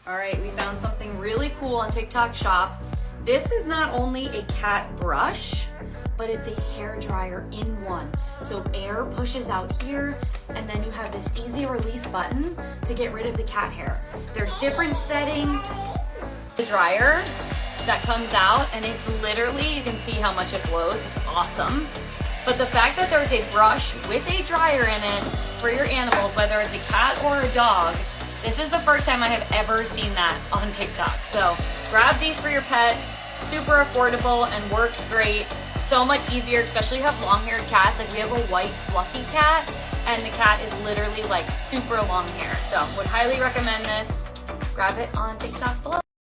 All right, we found something really cool on TikTok Shop. This is not only a cat brush, but it's a hair dryer in one. So air pushes out here, and then you have this easy release button to get rid of the cat hair. There's different settings. The dryer that comes out, and it's literally, you can see how much it blows. It's awesome. But the fact that there's a brush with a dryer in it for your animals, whether it's a cat or a dog, this is the first time I have ever seen that on TikTok. So grab these for your pet. Super affordable and works great. So much easier, especially if you have long-haired cats. Like we have a white fluffy cat, and the cat is literally like super long hair. So would highly recommend this. Grab it on TikTok below.